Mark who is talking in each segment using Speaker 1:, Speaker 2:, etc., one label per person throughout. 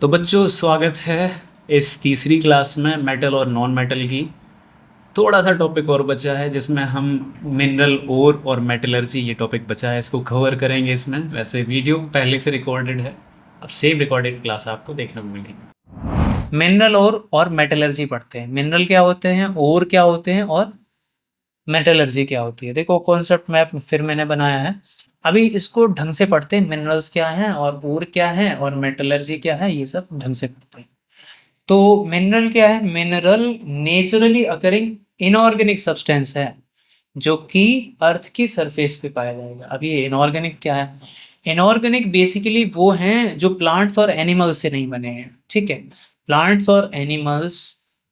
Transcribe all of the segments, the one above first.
Speaker 1: तो बच्चों स्वागत है इस तीसरी क्लास में मेटल और नॉन मेटल की। थोड़ा सा टॉपिक और बचा है जिसमें हम मिनरल ओर और मेटलर्जी ये टॉपिक बचा है, इसको कवर करेंगे। इसमें वैसे वीडियो पहले से रिकॉर्डेड है, अब सेम रिकॉर्डेड क्लास आपको देखने को मिलेगी। मिनरल और मेटलर्जी पढ़ते हैं। मिनरल क्या होते हैं, ओर क्या होते हैं और मेटलर्जी क्या होती है। देखो कॉन्सेप्ट मैप फिर मैंने बनाया है, अभी इसको ढंग से पढ़ते हैं। मिनरल्स क्या हैं और ओर क्या है और मेटलर्जी क्या है, ये सब ढंग से पढ़ते हैं। तो मिनरल क्या है? Mineral naturally occurring inorganic substance है जो कि अर्थ की सरफेस पे पाया जाएगा। अब ये इनऑर्गेनिक क्या है? इनऑर्गेनिक बेसिकली वो हैं जो प्लांट्स और एनिमल्स से नहीं बने हैं, ठीक है। प्लांट्स और एनिमल्स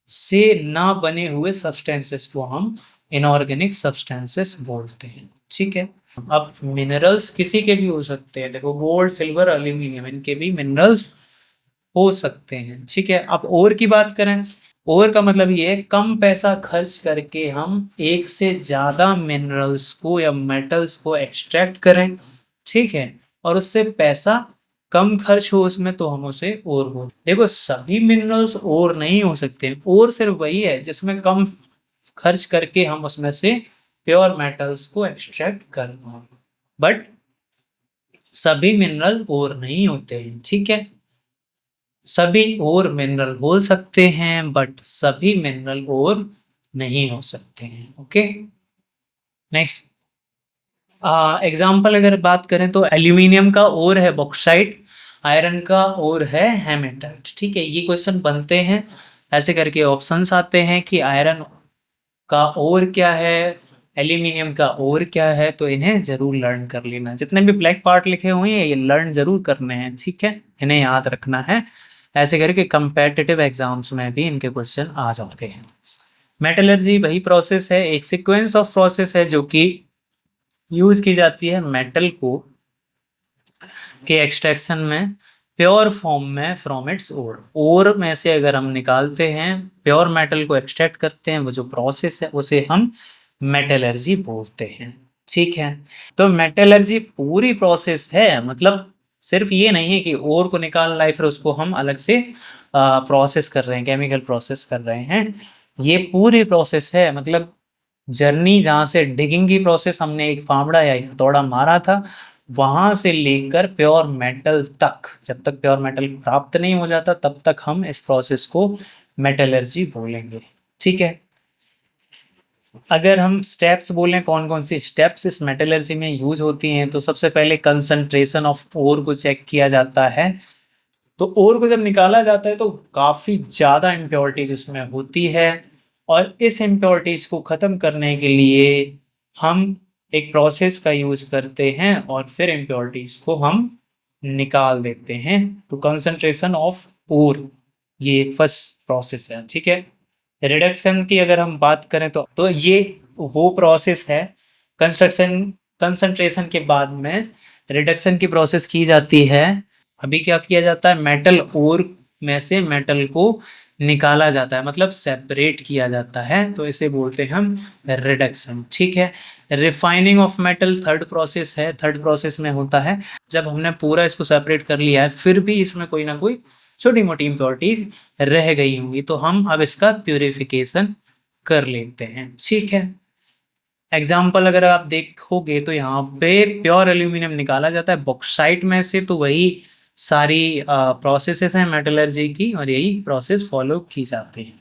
Speaker 1: से ना बने हुए सब्सटेंसेस को हम इनऑर्गेनिक सब्सटेंसेस बोलते हैं, ठीक है। अब मिनरल्स किसी के भी हो सकते हैं, देखो गोल्ड सिल्वर एल्यूमिनियम इनके भी मिनरल्स हो सकते हैं, ठीक है। अब और की बात करें, और का मतलब ये है कम पैसा खर्च करके हम एक से ज्यादा मिनरल्स को या मेटल्स को एक्सट्रैक्ट करें, ठीक है, और उससे पैसा कम खर्च हो उसमें, तो हम उसे और बोल। देखो सभी मिनरल्स और नहीं हो सकते, और सिर्फ वही है जिसमें कम खर्च करके हम उसमें से प्योर मेटल्स को एक्सट्रैक्ट कर पाए, बट सभी मिनरल और नहीं होते हैं, ठीक है। सभी और मिनरल हो सकते हैं बट सभी मिनरल और नहीं हो सकते हैं, ओके। नेक्स्ट एग्जाम्पल अगर बात करें तो एल्यूमिनियम का और है बॉक्साइट, आयरन का और है हेमेटाइट, ठीक है। ये क्वेश्चन बनते हैं ऐसे करके, ऑप्शंस आते हैं कि आयरन का और क्या है, एल्यूमिनियम का और क्या है, तो इन्हें जरूर लर्न कर लेना। जितने भी ब्लैक पार्ट लिखे हुए हैं ये लर्न जरूर करने हैं, ठीक है, इन्हें याद रखना है। ऐसे करके कंपेटिटिव एग्जाम्स में भी इनके क्वेश्चन आ जाते हैं। मेटलर्जी वही प्रोसेस है, एक सीक्वेंस ऑफ प्रोसेस है जो कि यूज की जाती है मेटल को के एक्सट्रैक्शन में प्योर फॉर्म में फ्रॉम इट्स ओर में से अगर हम निकालते हैं प्योर मेटल को एक्सट्रैक्ट करते हैं, वो जो प्रोसेस है उसे हम मेटलर्जी बोलते हैं, ठीक है। तो मेटलर्जी पूरी प्रोसेस है, मतलब सिर्फ ये नहीं है कि ओर को निकालना है फिर उसको हम अलग से प्रोसेस कर रहे हैं, केमिकल प्रोसेस कर रहे हैं। ये पूरी प्रोसेस है, मतलब जर्नी जहाँ से डिगिंग की प्रोसेस, हमने एक फावड़ा या हथौड़ा मारा था, वहां से लेकर प्योर मेटल तक, जब तक प्योर मेटल प्राप्त नहीं हो जाता तब तक हम इस प्रोसेस को मेटलर्जी बोलेंगे, ठीक है। अगर हम स्टेप्स बोलें कौन कौन सी स्टेप्स इस मेटलर्जी में यूज होती हैं, तो सबसे पहले कंसंट्रेशन ऑफ ओर को चेक किया जाता है। तो ओर को जब निकाला जाता है तो काफी ज्यादा इम्प्योरिटीज उसमें होती है, और इस इम्प्योरिटीज को खत्म करने के लिए हम एक प्रोसेस का यूज करते हैं और फिर इम्प्योरिटीज को हम निकाल देते हैं। तो कंसंट्रेशन ऑफ ओर ये एक फर्स्ट प्रोसेस है, ठीक है। रिडक्शन की अगर हम बात करें तो ये वो प्रोसेस है, कंस्ट्रक्शन कंसंट्रेशन के बाद में रिडक्शन की प्रोसेस की जाती है। अभी क्या किया जाता है, मेटल ओर में से मेटल को निकाला जाता है, मतलब सेपरेट किया जाता है, तो इसे बोलते हैं हम रिडक्शन, ठीक है। Refining of metal third process है, थर्ड प्रोसेस में होता है जब हमने पूरा इसको सेपरेट कर लिया है फिर भी इसमें कोई ना कोई छोटी मोटी इम्प्योरिटीज रह गई होंगी, तो हम अब इसका प्यूरिफिकेशन कर लेते हैं, ठीक है। एग्जाम्पल अगर आप देखोगे तो यहाँ पे प्योर एल्यूमिनियम निकाला जाता है बॉक्साइट में से, तो वही सारी प्रोसेसेस हैं मेटलर्जी की और यही प्रोसेस फॉलो की जाती है।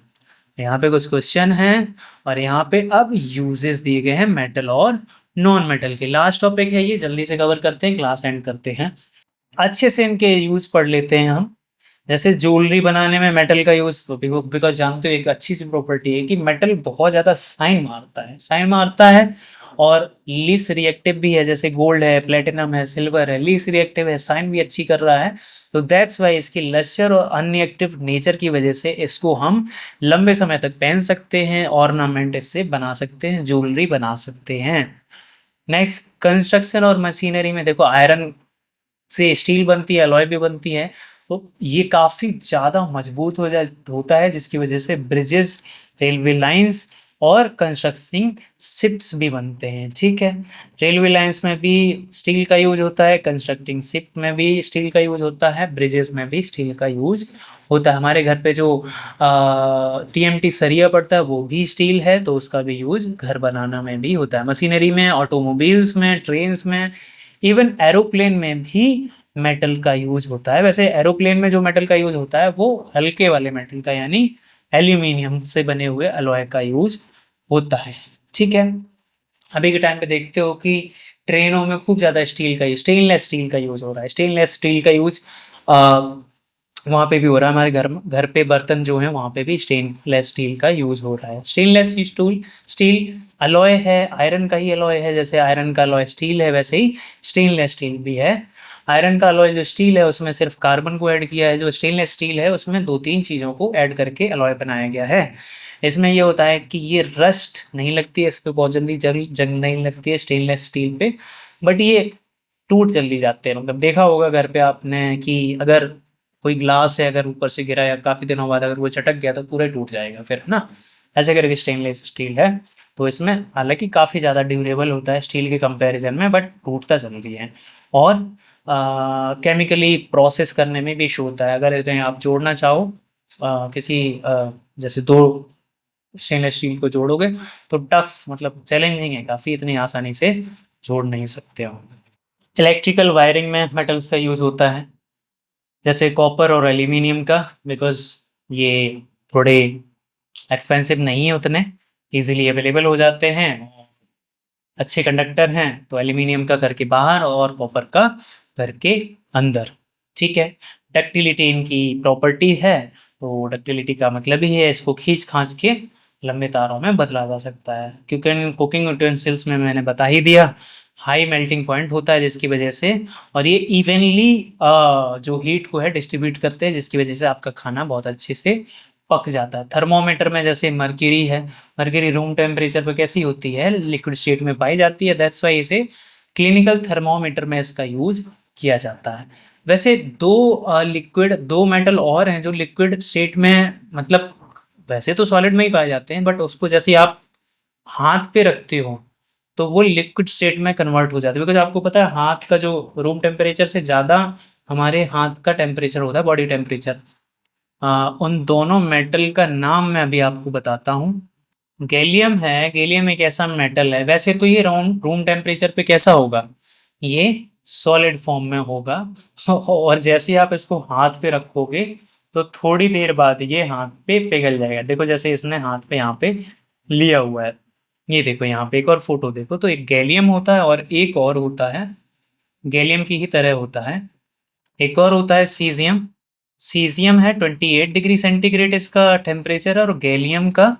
Speaker 1: यहाँ पे कुछ क्वेश्चन हैं और यहाँ पे अब यूजेस दिए गए हैं मेटल और नॉन मेटल के। लास्ट टॉपिक है ये, जल्दी से कवर करते हैं, क्लास एंड करते हैं। अच्छे से इनके यूज पढ़ लेते हैं हम। जैसे ज्वेलरी बनाने में मेटल का यूज, बिकॉज जानते हो एक अच्छी सी प्रॉपर्टी है कि मेटल बहुत ज्यादा साइन मारता है और लीस रिएक्टिव भी है। जैसे गोल्ड है, प्लेटिनम है, सिल्वर है, लीस रिएक्टिव है, साइन भी अच्छी कर रहा है। तो दैट्स वाई इसकी लस्टर और अनरिएक्टिव नेचर की वजह से इसको हम लंबे समय तक पहन सकते हैं, ऑर्नामेंट इससे बना सकते हैं, ज्वेलरी बना सकते हैं। नेक्स्ट कंस्ट्रक्शन और मशीनरी में देखो आयरन से स्टील बनती है, अलॉय भी बनती है, तो ये काफी ज्यादा मजबूत होता है जिसकी वजह से ब्रिजेस, रेलवे लाइंस और कंस्ट्रक्टिंग शिप्स भी बनते हैं, ठीक है। रेलवे लाइंस में भी स्टील का यूज होता है, कंस्ट्रक्टिंग शिप में भी स्टील का यूज होता है, ब्रिजेस में भी स्टील का यूज होता है। हमारे घर पे जो टीएमटी सरिया पड़ता है वो भी स्टील है, तो उसका भी यूज घर बनाना में भी होता है। मशीनरी में, ऑटोमोबाइल्स में, ट्रेन्स में, इवन एरोप्लेन में भी मेटल का यूज होता है। वैसे एरोप्लेन में जो मेटल का यूज होता है वो हल्के वाले मेटल का, यानी एल्यूमिनियम से बने हुए अलॉय का यूज होता है, ठीक है। अभी के टाइम पे देखते हो कि ट्रेनों में खूब ज़्यादा स्टील का, स्टेनलेस स्टील का यूज हो रहा है। स्टेनलेस स्टील का यूज वहाँ पे भी हो रहा है। हमारे घर घर पे बर्तन जो हैं वहाँ पे भी स्टेनलेस स्टील का यूज हो रहा है। स्टेनलेस स्टील अलॉय है, आयरन का ही अलॉय है। जैसे आयरन का अलॉय स्टील है, वैसे ही स्टेनलेस स्टील भी है। आयरन का अलॉय जो स्टील है उसमें सिर्फ कार्बन को ऐड किया है, जो स्टेनलेस स्टील है उसमें 2-3 चीज़ों को ऐड करके अलॉय बनाया गया है। इसमें ये होता है कि ये रस्ट नहीं लगती है, इस पे बहुत जल्दी जंग नहीं लगती है स्टेनलेस स्टील पे, बट ये टूट जल्दी जाते हैं। मतलब देखा होगा घर पे आपने कि अगर कोई ग्लास है, अगर ऊपर से गिरा या काफ़ी दिनों बाद अगर वो चटक गया तो पूरा टूट जाएगा फिर, है ना। ऐसे करके स्टेनलेस स्टील है, तो इसमें हालांकि काफ़ी ज़्यादा ड्यूरेबल होता है स्टील के कंपैरिजन में, बट टूटता जल्दी है। और केमिकली प्रोसेस करने में भी इशू होता है। अगर इन्हें आप जोड़ना चाहो किसी जैसे दो स्टेनलेस स्टील को जोड़ोगे तो टफ, मतलब चैलेंजिंग है काफ़ी, इतनी आसानी से जोड़ नहीं सकते हो। इलेक्ट्रिकल वायरिंग में मेटल्स का यूज़ होता है, जैसे कॉपर और एल्यूमिनियम का, बिकॉज ये थोड़े एक्सपेंसिव नहीं है उतने, इजीली अवेलेबल हो जाते हैं, अच्छे कंडक्टर हैं। तो एल्यूमिनियम का घर के बाहर और कॉपर का घर के अंदर, ठीक है। डक्टिलिटी इनकी प्रॉपर्टी है, तो डक्टिलिटी का मतलब ही है इसको खींच खांच के लंबे तारों में बदला जा सकता है। क्योंकि कुकिंग यूटेंसिल्स में मैंने बता ही दिया, हाई मेल्टिंग पॉइंट होता है जिसकी वजह से, और ये इवनली जो हीट को है डिस्ट्रीब्यूट करते हैं, जिसकी वजह से आपका खाना बहुत अच्छे से पक जाता है। थर्मोमीटर में जैसे मर्क्यूरी है, मर्क्यूरी रूम टेम्परेचर पर कैसी होती है, लिक्विड स्टेट में पाई जाती है, दैट्स वाई इसे क्लिनिकल थर्मोमीटर में इसका यूज किया जाता है। वैसे दो मेटल और हैं जो लिक्विड स्टेट में, मतलब वैसे तो सॉलिड में ही पाए जाते हैं, बट उसको जैसे आप हाथ पे रखते हो तो वो लिक्विड स्टेट में कन्वर्ट हो जाते हैं। बिकॉज आपको पता है हाथ का जो रूम टेम्परेचर से ज़्यादा हमारे हाथ का टेम्परेचर होता है, बॉडी टेम्परेचर। उन दोनों मेटल का नाम मैं अभी आपको बताता हूँ। गैलियम है, गैलियम एक ऐसा मेटल है, वैसे तो ये रूम टेम्परेचर पे कैसा होगा, ये सॉलिड फॉर्म में होगा। और जैसे ही आप इसको हाथ पे रखोगे तो थोड़ी देर बाद ये हाथ पे पिघल जाएगा। देखो जैसे इसने हाथ पे यहाँ पे लिया हुआ है, ये देखो यहाँ पे एक और फोटो देखो, तो एक गैलियम होता है और एक और होता है, गैलियम की ही तरह होता है, एक और होता है सीजियम। सीजियम है 28 डिग्री सेंटीग्रेड इसका टेम्परेचर, और गैलियम का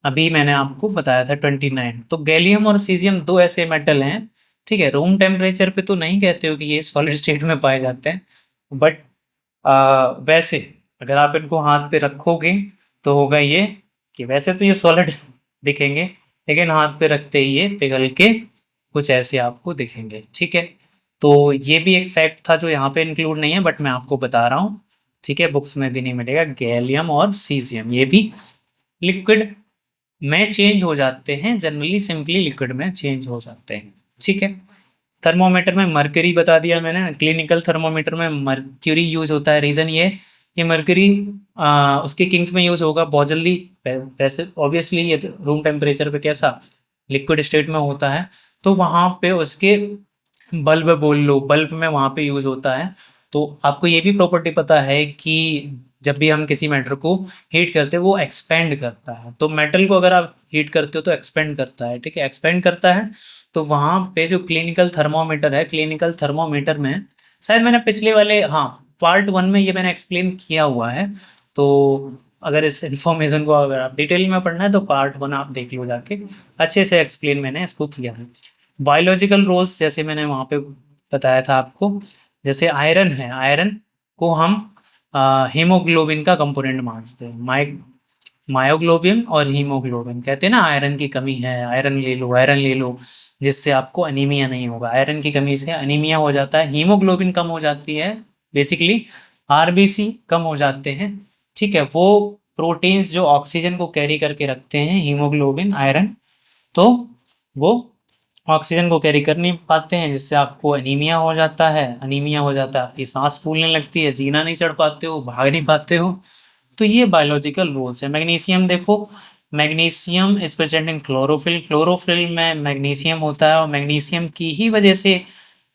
Speaker 1: अभी मैंने आपको बताया था 29। तो गैलियम और सीजियम दो ऐसे मेटल हैं, ठीक है। रूम टेम्परेचर पे तो नहीं कहते हो कि ये सॉलिड स्टेट में पाए जाते हैं, बट वैसे अगर आप इनको हाथ पे रखोगे तो होगा ये कि वैसे तो ये सॉलिड दिखेंगे, लेकिन हाथ पे रखते ही ये पिघल के कुछ ऐसे आपको दिखेंगे, ठीक है। तो ये भी एक फैक्ट था जो यहाँ पे इंक्लूड नहीं है, बट मैं आपको बता रहा हूँ, ठीक है। बुक्स में भी नहीं मिलेगा। गैलियम और सीजियम ये भी लिक्विड में चेंज हो जाते हैं, जनरली सिंपली लिक्विड में चेंज हो जाते हैं, ठीक है। थर्मोमीटर में मर्करी बता दिया मैंने, क्लिनिकल थर्मोमीटर में मर्क्यूरी यूज होता है। रीज़न ये मर्करी उसके किंक में यूज होगा बहुत जल्दी। वैसे ऑब्वियसली ये रूम टेम्परेचर पे कैसा लिक्विड स्टेट में होता है, तो वहाँ पे उसके बल्ब बोल लो, बल्ब में वहाँ पे यूज होता है। तो आपको ये भी प्रॉपर्टी पता है कि जब भी हम किसी मेटल को हीट करते हैं वो एक्सपेंड करता है। तो मेटल को अगर आप हीट करते हो तो एक्सपेंड करता है, ठीक है, एक्सपेंड करता है। तो वहाँ पे जो क्लिनिकल थर्मोमीटर है, क्लिनिकल थर्मोमीटर में शायद मैंने पिछले वाले, हाँ, पार्ट 1 में ये मैंने एक्सप्लेन किया हुआ है। तो अगर इस इन्फॉर्मेशन को अगर आप डिटेल में पढ़ना है तो पार्ट 1 आप देख लो जाके, अच्छे से एक्सप्लेन मैंने इसको किया है। बायोलॉजिकल रोल्स जैसे मैंने वहाँ पे बताया था आपको, जैसे आयरन है, आयरन को हम हीमोग्लोबिन का कंपोनेंट मानते हैं। मायोग्लोबिन और हीमोग्लोबिन, कहते हैं ना आयरन की कमी है, आयरन ले लो, आयरन ले लो, जिससे आपको अनीमिया नहीं होगा। आयरन की कमी से अनीमिया हो जाता है, हीमोग्लोबिन कम हो जाती है, बेसिकली आरबीसी कम हो जाते हैं, ठीक है। वो प्रोटीन्स जो ऑक्सीजन को कैरी करके रखते हैं, हीमोग्लोबिन, आयरन, तो वो ऑक्सीजन को कैरी कर नहीं पाते हैं, जिससे आपको एनीमिया हो जाता है। एनीमिया हो जाता है, आपकी सांस फूलने लगती है, जीना नहीं चढ़ पाते हो, भाग नहीं पाते हो। तो ये बायोलॉजिकल रूल्स है। मैग्नीशियम देखो, magnesium is present in chlorophyll. Chlorophyll में मैग्नीशियम होता है और मैग्नीशियम की ही वजह से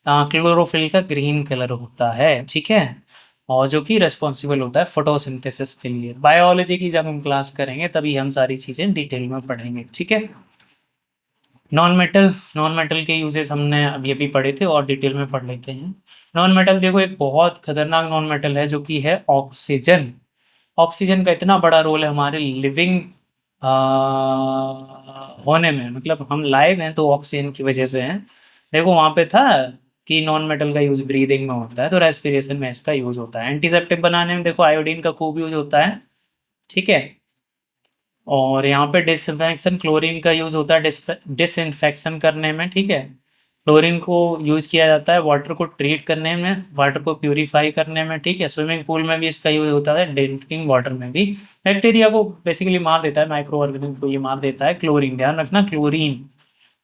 Speaker 1: क्लोरोफिल का ग्रीन कलर होता है, ठीक है, और जो कि रेस्पॉन्सिबल होता है फोटोसिंथेसिस के लिए। बायोलॉजी की जब हम क्लास करेंगे तभी हम सारी चीज़ें डिटेल में पढ़ेंगे, ठीक है। नॉन मेटल के यूजेस हमने अभी अभी पढ़े थे और डिटेल में पढ़ लेते हैं। नॉन मेटल देखो, एक बहुत खतरनाक नॉन मेटल है जो कि है ऑक्सीजन। ऑक्सीजन का इतना बड़ा रोल है हमारे लिविंग होने में, मतलब हम लाइव हैं तो ऑक्सीजन की वजह से हैं। देखो वहां पे था कि नॉन मेटल का यूज ब्रीदिंग में होता है, तो रेस्पिरेशन में इसका यूज होता है। एंटीसेप्टिक बनाने में देखो आयोडीन का खूब यूज होता है, ठीक है। और यहाँ पे डिसइंफेक्शन, क्लोरीन का यूज होता है डिसइंफेक्शन करने में, ठीक है। क्लोरीन को यूज किया जाता है वाटर को ट्रीट करने में, वाटर को प्यूरिफाई करने में, ठीक है। स्विमिंग पूल में भी इसका यूज होता है, ड्रिंकिंग वाटर में भी। बैक्टीरिया को बेसिकली मार देता है, माइक्रो ऑर्गेनिज्म को ये मार देता है क्लोरीन। ध्यान रखना, क्लोरीन,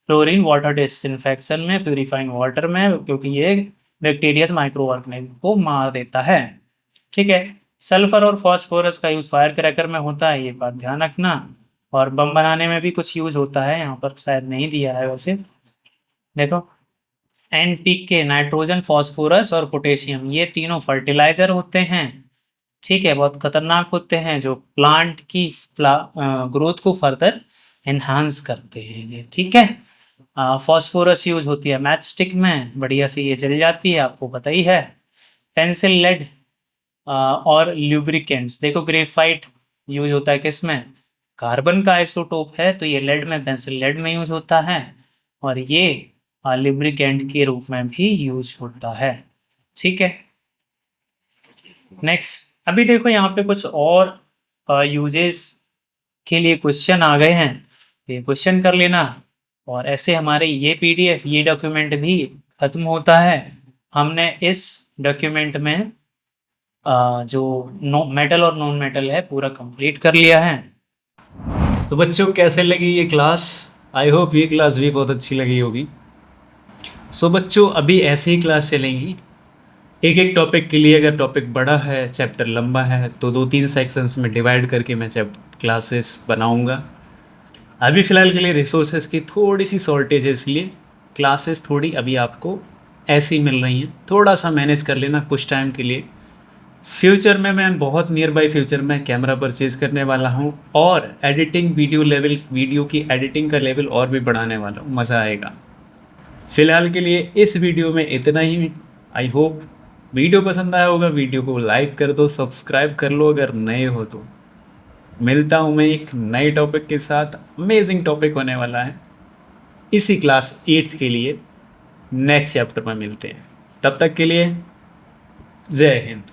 Speaker 1: क्लोरीन वाटर डिसइंफेक्शन में, प्यूरिफाइंग वाटर में, क्योंकि ये बैक्टीरिया माइक्रो ऑर्गेनिज्म को मार देता है, ठीक है। सल्फर और फास्फोरस का यूज फायर क्रैकर में होता है, ये बात ध्यान रखना। और बम बनाने में भी कुछ यूज होता है, यहाँ पर शायद नहीं दिया है वैसे। देखो, एनपीके, नाइट्रोजन, फास्फोरस और पोटेशियम, ये तीनों फर्टिलाइजर होते हैं, ठीक है। बहुत खतरनाक होते हैं, जो प्लांट की ग्रोथ को फर्दर एनहांस करते हैं ये, ठीक है। फास्फोरस यूज होती है मैच स्टिक में, बढ़िया से ये जल जाती है, आपको पता ही है। पेंसिल लेड और ल्यूब्रिकेंट्स, देखो ग्रेफाइट यूज होता है किस में, कार्बन का आइसोटोप है, तो ये लेड में, पेंसिल लेड में यूज होता है। और ये लुब्रिकेंट के रूप में भी यूज होता है, ठीक है। नेक्स्ट, अभी देखो यहाँ पे कुछ और यूजेस के लिए क्वेश्चन आ गए हैं, ये क्वेश्चन कर लेना। और ऐसे हमारे ये पीडीएफ, ये डॉक्यूमेंट भी खत्म होता है। हमने इस डॉक्यूमेंट में जो मेटल और नॉन मेटल है पूरा कंप्लीट कर लिया है।
Speaker 2: तो बच्चों कैसे लगी ये क्लास? आई होप ये क्लास भी बहुत अच्छी लगी होगी। सो बच्चों अभी ऐसे ही क्लास चलेंगी, एक एक टॉपिक के लिए। अगर टॉपिक बड़ा है, चैप्टर लंबा है, तो 2-3 सेक्शंस में डिवाइड करके मैं क्लासेस बनाऊंगा। अभी फ़िलहाल के लिए रिसोर्सेज की थोड़ी सी शॉर्टेज है, इसलिए क्लासेस थोड़ी अभी आपको ऐसी मिल रही हैं। थोड़ा सा मैनेज कर लेना कुछ टाइम के लिए। फ्यूचर में मैं बहुत नियर बाई फ्यूचर में कैमरा परचेज करने वाला हूँ और एडिटिंग, वीडियो की एडिटिंग का लेवल और भी बढ़ाने वाला हूँ, मज़ा आएगा। फ़िलहाल के लिए इस वीडियो में इतना ही। आई होप वीडियो पसंद आया होगा। वीडियो को लाइक कर दो, सब्सक्राइब कर लो अगर नए हो तो। मिलता हूँ मैं एक नए टॉपिक के साथ, अमेजिंग टॉपिक होने वाला है। इसी क्लास 8 के लिए नेक्स्ट चैप्टर में मिलते हैं। तब तक के लिए जय हिंद।